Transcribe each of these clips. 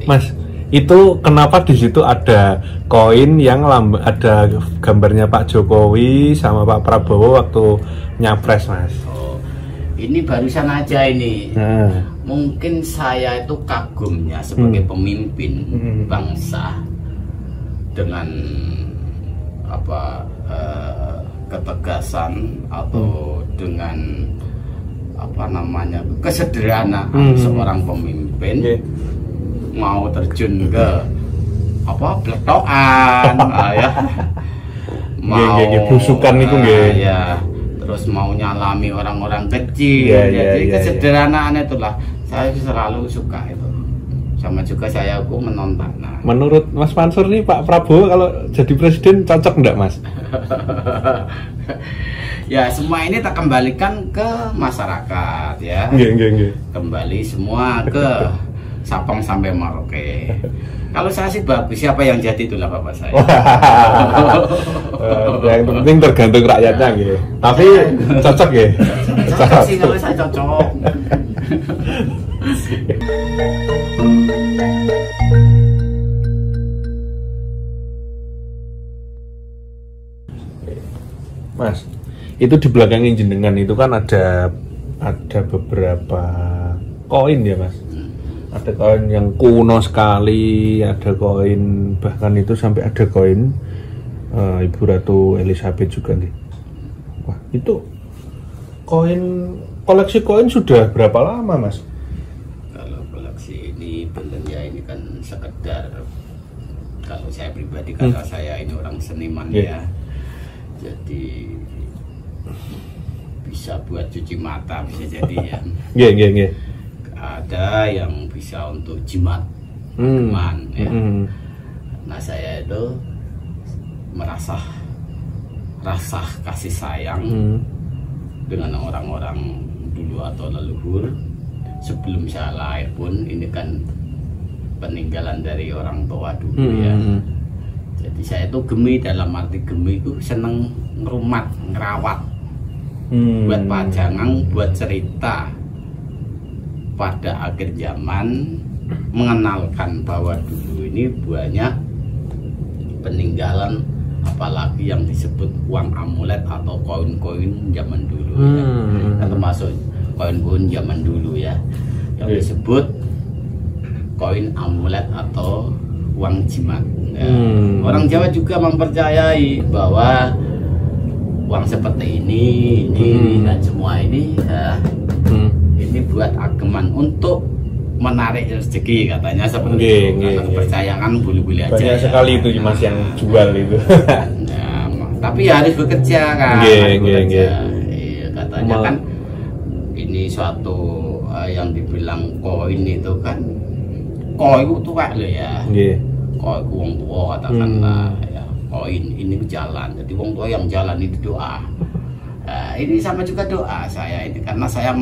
Mas, itu kenapa di situ ada koin yang ada gambarnya Pak Jokowi sama Pak Prabowo waktu nyapres, Mas? Oh, ini barusan aja ini. Mungkin saya itu kagumnya sebagai pemimpin bangsa dengan apa ketegasan atau dengan apa namanya kesederhanaan seorang pemimpin mau terjun ke apa pletokan ya mau belusukan itu ya terus mau nyalami orang-orang kecil jadi kesederhanaan itulah saya selalu suka itu sama juga saya menonton. Nah, menurut Mas Mansur nih Pak Prabowo kalau jadi presiden cocok enggak, Mas? Ya semua ini tak kembalikan ke masyarakat ya. Kembali semua ke Sabang sampai Merauke. Kalau saya sih bagus, siapa yang jadi itulah bapak saya. Yang penting tergantung rakyatnya gitu. Tapi cocok ya. Cocok sih kalau saya cocok. Mas, itu di belakang jenengan itu kan ada beberapa koin ya, Mas. Ada koin yang kuno sekali, ada koin bahkan itu sampai ada koin Ibu Ratu Elizabeth juga nih. Wah, itu koleksi koin sudah berapa lama, Mas? Kalau koleksi ini benarnya ini kan sekedar, kalau saya pribadi kata saya ini orang seniman ya. Jadi bisa buat cuci mata bisa jadi ya. Ada yang bisa untuk jimat teman ya. Nah saya itu merasa rasa kasih sayang dengan orang-orang dulu atau leluhur sebelum saya lahir pun ini kan peninggalan dari orang tua dulu ya. Jadi saya itu gemi, dalam arti gemi itu seneng ngerumat, ngerawat, buat pajangan, buat cerita pada akhir zaman, mengenalkan bahwa dulu ini banyak peninggalan, apalagi yang disebut uang amulet atau koin-koin zaman dulu ya. Termasuk koin-koin zaman dulu ya, yang disebut koin amulet atau uang jimat. Orang Jawa juga mempercayai bahwa uang seperti ini dan semua ini ini buat ageman untuk menarik rezeki katanya seperti itu. Kepercayaan bulu-bulu aja. Banyak sekali itu Mas yang jual itu. Ya, tapi harus bekerja kan. Katanya kan ini suatu yang dibilang koin itu kan koin itu loh ya. Koin wong tua katakanlah ya, koin ini jalan, jadi wong tua yang jalan itu doa. Ini sama juga doa saya ini karena saya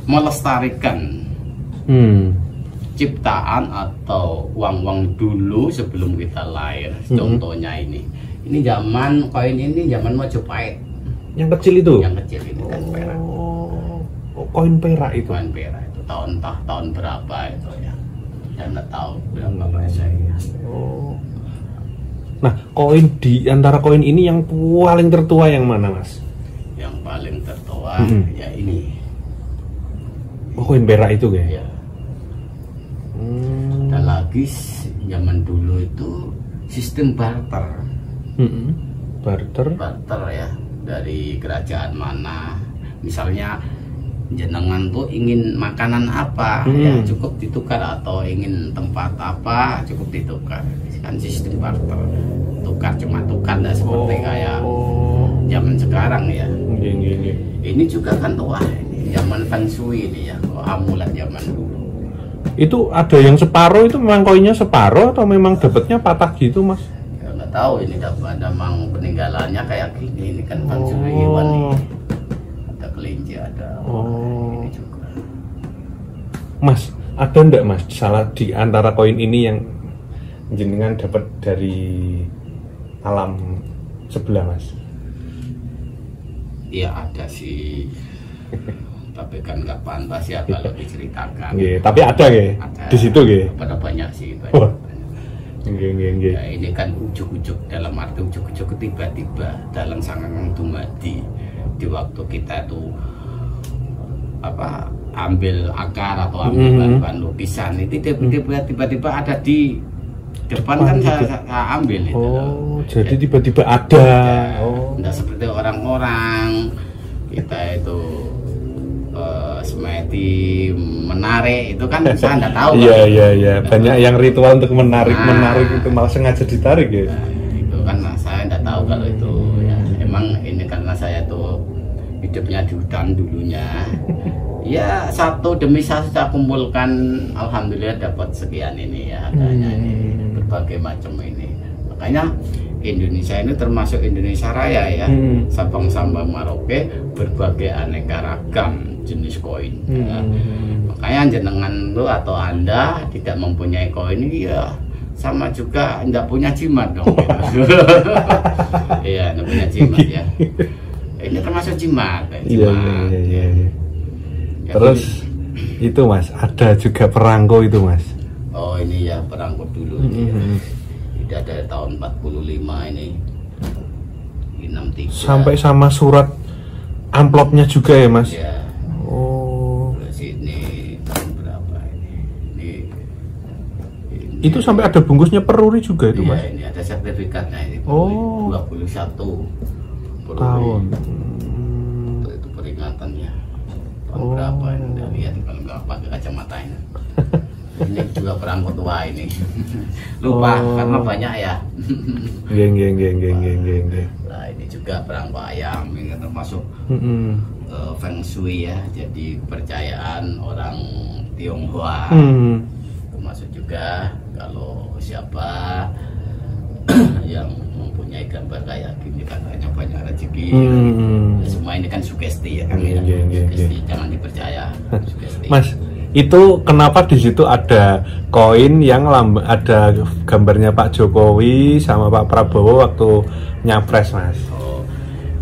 melestarikan ciptaan atau uang-uang dulu sebelum kita lahir. Contohnya ini zaman koin ini zaman Majapahit. Yang kecil itu? Yang kecil ini kan perak. Koin perak itu? Koin perak itu tahun berapa itu ya? Anda tahu berapa saya. Nah, koin di antara koin ini yang paling tertua yang mana, Mas? Yang paling tertua ya ini. Koin perak itu ya? Ada lagi zaman dulu itu sistem barter. Barter ya, dari kerajaan mana. Misalnya jenengan tuh ingin makanan apa ya cukup ditukar, atau ingin tempat apa cukup ditukar. Kan sistem barter, tukar cuma tukar, tidak seperti kayak zaman sekarang ya. Ini juga kan tua ini zaman Feng Shui ini ya, amulet zaman dulu. Itu ada yang separuh, itu memang koinnya separuh atau memang dapatnya patah gitu, Mas? Ya nggak tahu, ini dapat memang peninggalannya kayak gini. Ini kan Feng Shui hewan nih. Ada kelinci, ada ini juga. Mas, ada enggak Mas salah di antara koin ini yang jenengan dapat dari alam sebelah, Mas? Iya ada sih. tapi kan nggak pantas ya kalau diceritakan. Tapi ada ya di situ ya. Pada banyak sih. Ya, ini kan ujuk-ujuk, dalam arti ujuk-ujuk tiba-tiba dalam sangang dumadi di waktu kita tuh ambil akar atau ambil bahan-bahan lukisan itu tiba-tiba ada di depan kan saya ambil itu. Jadi tiba-tiba ada. Tidak seperti orang-orang kita itu semeti menarik itu kan saya tidak tahu. Iya. Banyak yang ritual untuk menarik itu malah sengaja ditarik ya. Itu kan saya tidak tahu kalau itu ya. Emang ini karena saya tuh hidupnya di hutan dulunya. Ya satu demi satu saya kumpulkan, alhamdulillah dapat sekian ini ya, adanya ini berbagai macam ini. Makanya Indonesia ini termasuk Indonesia Raya ya. Sabang sampai Merauke berbagai aneka ragam jenis koin. Ya. Makanya jenengan lu atau Anda tidak mempunyai koin ya sama juga tidak punya jimat dong. Iya, tidak punya jimat ya. Ini termasuk jimat. Iya. Terus itu Mas, ada juga perangko itu Mas. Oh ini ya perangko dulu ini ya. Ini ada tahun 45 ini 63. Sampai sama surat amplopnya juga ya Mas? Ya. Terus ini tahun berapa ini itu sampai ada bungkusnya peruri juga itu Mas? Ini ada sertifikatnya ini. 21 tahun. Itu peringatannya. Berapa ini udah lihat kalau nggak pakai kacamata ini. Ini juga perangko tua ini. Lupa karena banyak ya. Geng. Nah ini juga perangko ayam ini termasuk Feng Shui ya. Jadi kepercayaan orang Tionghoa. Termasuk juga kalau siapa yang mempunyai gambar kayak gini katanya banyak rezeki. Semua ini kan sugesti ya kan ya. Sugesti jangan dipercaya. Sugesti. Mas, itu kenapa di situ ada koin yang ada gambarnya Pak Jokowi sama Pak Prabowo waktu nyapres Mas?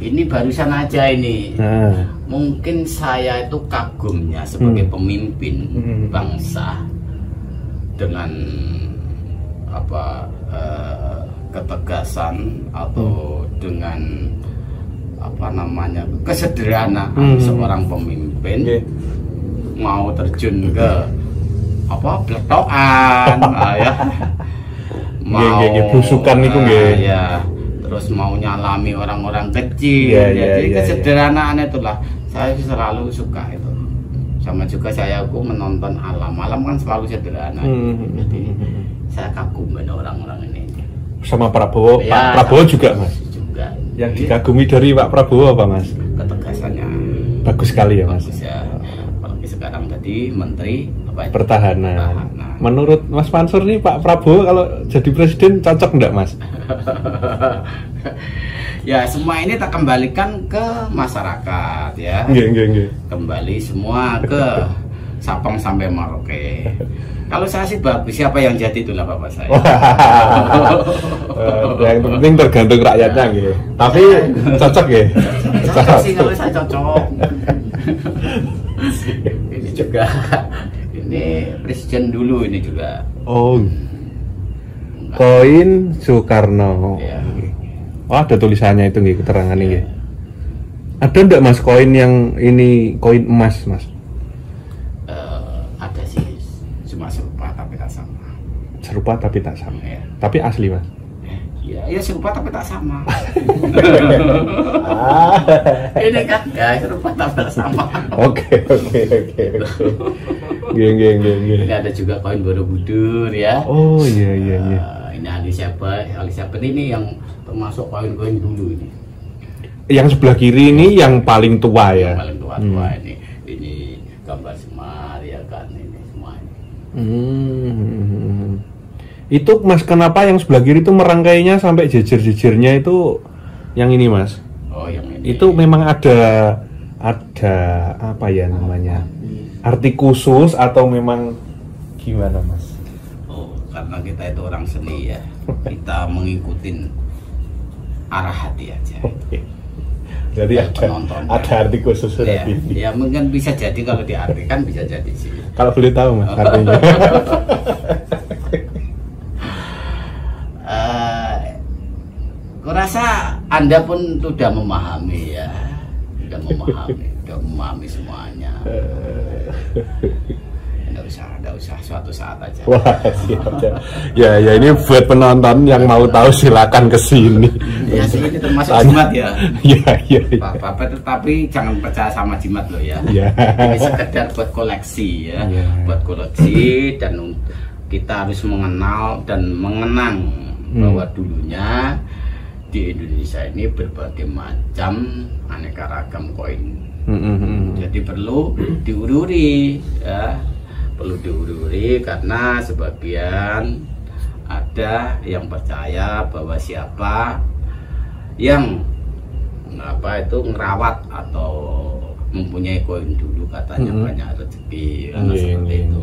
Ini barusan aja ini. Mungkin saya itu kagumnya sebagai pemimpin bangsa dengan ketegasan atau dengan kesederhanaan seorang pemimpin mau terjun ke beletokan ya mau busukan itu ya terus mau nyalami orang-orang kecil. Jadi kesederhanaan itulah saya selalu suka itu. Sama juga saya menonton alam kan selalu sederhana. Jadi saya kagum dengan orang-orang ini. Sama Prabowo, ya, Pak Prabowo juga Mas? Juga. Yang dikagumi dari Pak Prabowo apa Mas? Ketegasannya. Bagus sekali ya Mas? Bagus ya. Apalagi sekarang tadi Menteri Pertahanan. Menurut Mas Mansur nih Pak Prabowo kalau jadi presiden cocok enggak Mas? Ya semua ini tak kembalikan ke masyarakat ya. Kembali semua ke Sabang sampai Merauke. Kalau saya sih bagus, siapa yang jadi itulah bapak saya. Yang penting tergantung rakyatnya gitu. Tapi cocok ya. Cocok sih kalau saya cocok. Ini juga, ini presiden dulu ini juga. Koin Soekarno. Ya. Ada tulisannya itu nih, keterangan ini. Ada enggak Mas koin yang ini koin emas Mas? Ada sih, cuma serupa tapi tak sama. Serupa tapi tak sama. Ya. Tapi asli Mas? Ya serupa tapi tak sama. Ini kan ya serupa tapi tak sama. Oke. Geng. Ini ada juga koin Borobudur ya. Oh iya. Ini Ali Syabet ini yang termasuk koin-koin dulu ini. Yang sebelah kiri ini yang paling tua ya. Yang paling tua ini gambar Semar ya kan ini semua ini. Itu Mas kenapa yang sebelah kiri itu merangkainya sampai jejer-jejernya itu yang ini Mas? Yang ini. Itu memang ada apa ya namanya? Arti khusus atau memang gimana Mas? Karena kita itu orang seni ya. Kita mengikuti arah hati aja. Jadi ada arti khusus ya, ya mungkin bisa jadi kalau diartikan bisa jadi sih. Kalau boleh tahu Mas artinya. Kurasa Anda pun sudah memahami ya, sudah memahami semuanya. Nggak usah suatu saat aja. Wah, siap, ya ini buat penonton yang mau tahu silakan ke sini. Ya sih, ini termasuk jimat ya. Iya. Bapak tetapi jangan percaya sama jimat loh ya. Iya. Ini sekedar buat koleksi ya, buat koleksi, dan kita harus mengenal dan mengenang bahwa dulunya di Indonesia ini berbagai macam aneka ragam koin. Jadi perlu diururi ya. Perlu diururi karena sebagian ada yang percaya bahwa siapa yang ngerawat atau mempunyai koin dulu katanya banyak rezeki, karena seperti itu.